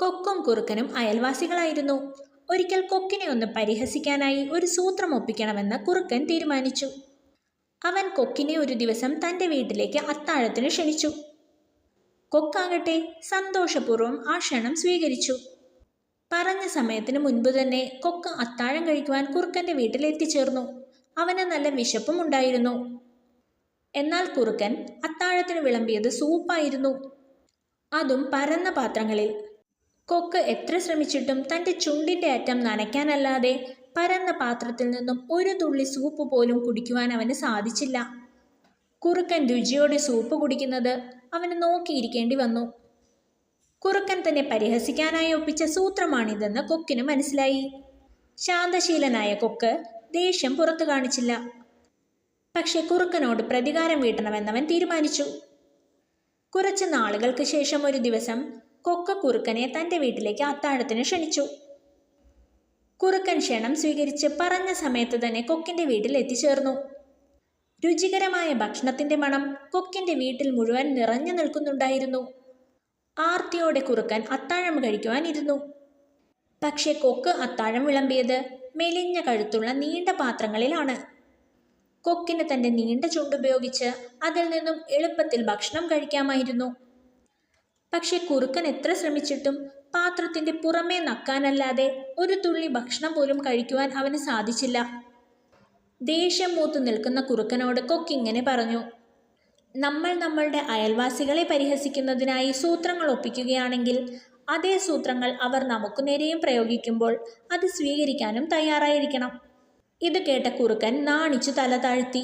കൊക്കും കുറുക്കനും അയൽവാസികളായിരുന്നു. ഒരിക്കൽ കൊക്കിനെ ഒന്ന് പരിഹസിക്കാനായി ഒരു സൂത്രം ഒപ്പിക്കണമെന്ന് കുറുക്കൻ തീരുമാനിച്ചു. അവൻ കൊക്കിനെ ഒരു ദിവസം തൻ്റെ വീട്ടിലേക്ക് അത്താഴത്തിന് ക്ഷണിച്ചു. കൊക്കാകട്ടെ സന്തോഷപൂർവ്വം ആ ക്ഷണം സ്വീകരിച്ചു. പറഞ്ഞ സമയത്തിന് മുൻപ് തന്നെ കൊക്ക് അത്താഴം കഴിക്കുവാൻ കുറുക്കൻ്റെ വീട്ടിൽ എത്തിച്ചേർന്നു. അവന് നല്ല വിശപ്പും ഉണ്ടായിരുന്നു. എന്നാൽ കുറുക്കൻ അത്താഴത്തിന് വിളമ്പിയത് സൂപ്പായിരുന്നു, അതും പരന്ന പാത്രങ്ങളിൽ. കൊക്ക് എത്ര ശ്രമിച്ചിട്ടും തൻ്റെ ചുണ്ടിൻ്റെ അറ്റം നനയ്ക്കാനല്ലാതെ പരന്ന പാത്രത്തിൽ നിന്നും ഒരു തുള്ളി സൂപ്പ് പോലും കുടിക്കുവാൻ അവന് സാധിച്ചില്ല. കുറുക്കൻ രുചിയോടെ സൂപ്പ് കുടിക്കുന്നത് അവന് നോക്കിയിരിക്കേണ്ടി വന്നു. കുറുക്കൻ തന്നെ പരിഹസിക്കാനായി ഒപ്പിച്ച സൂത്രമാണിതെന്ന് കൊക്കിന് മനസ്സിലായി. ശാന്തശീലനായ കൊക്ക് ദേഷ്യം പുറത്തു കാണിച്ചില്ല. പക്ഷെ കുറുക്കനോട് പ്രതികാരം വീട്ടണമെന്നവൻ തീരുമാനിച്ചു. കുറച്ച് നാളുകൾക്ക് ശേഷം ഒരു ദിവസം കൊക്ക് കുറുക്കനെ തൻ്റെ വീട്ടിലേക്ക് അത്താഴത്തിന് ക്ഷണിച്ചു. കുറുക്കൻ ക്ഷണം സ്വീകരിച്ച് പറഞ്ഞ സമയത്ത് തന്നെ കൊക്കിൻ്റെ വീട്ടിൽ എത്തിച്ചേർന്നു. രുചികരമായ ഭക്ഷണത്തിൻ്റെ മണം കൊക്കിൻ്റെ വീട്ടിൽ മുഴുവൻ നിറഞ്ഞു നിൽക്കുന്നുണ്ടായിരുന്നു. ആർത്തിയോടെ കുറുക്കൻ അത്താഴം കഴിക്കുവാനിരുന്നു. പക്ഷെ കൊക്ക് അത്താഴം വിളമ്പിയത് മെലിഞ്ഞ കഴുത്തുള്ള നീണ്ട പാത്രങ്ങളിലാണ്. കൊക്കിന് തൻ്റെ നീണ്ട ചുണ്ടുപയോഗിച്ച് അതിൽ നിന്നും എളുപ്പത്തിൽ ഭക്ഷണം കഴിക്കാമായിരുന്നു. പക്ഷെ കുറുക്കൻ എത്ര ശ്രമിച്ചിട്ടും പാത്രത്തിൻ്റെ പുറമേ നക്കാനല്ലാതെ ഒരു തുള്ളി ഭക്ഷണം പോലും കഴിക്കുവാൻ അവന് സാധിച്ചില്ല. ദേഷ്യം മൂത്തു നിൽക്കുന്ന കുറുക്കനോട് കൊക്കിങ്ങനെ പറഞ്ഞു: നമ്മൾ നമ്മളുടെ അയൽവാസികളെ പരിഹസിക്കുന്നതിനായി സൂത്രങ്ങൾ ഒപ്പിക്കുകയാണെങ്കിൽ അതേ സൂത്രങ്ങൾ അവർ നമുക്ക് നേരെയും പ്രയോഗിക്കുമ്പോൾ അത് സ്വീകരിക്കാനും തയ്യാറായിരിക്കണം. ഇത് കേട്ട കുറുക്കൻ നാണിച്ചു തല താഴ്ത്തി.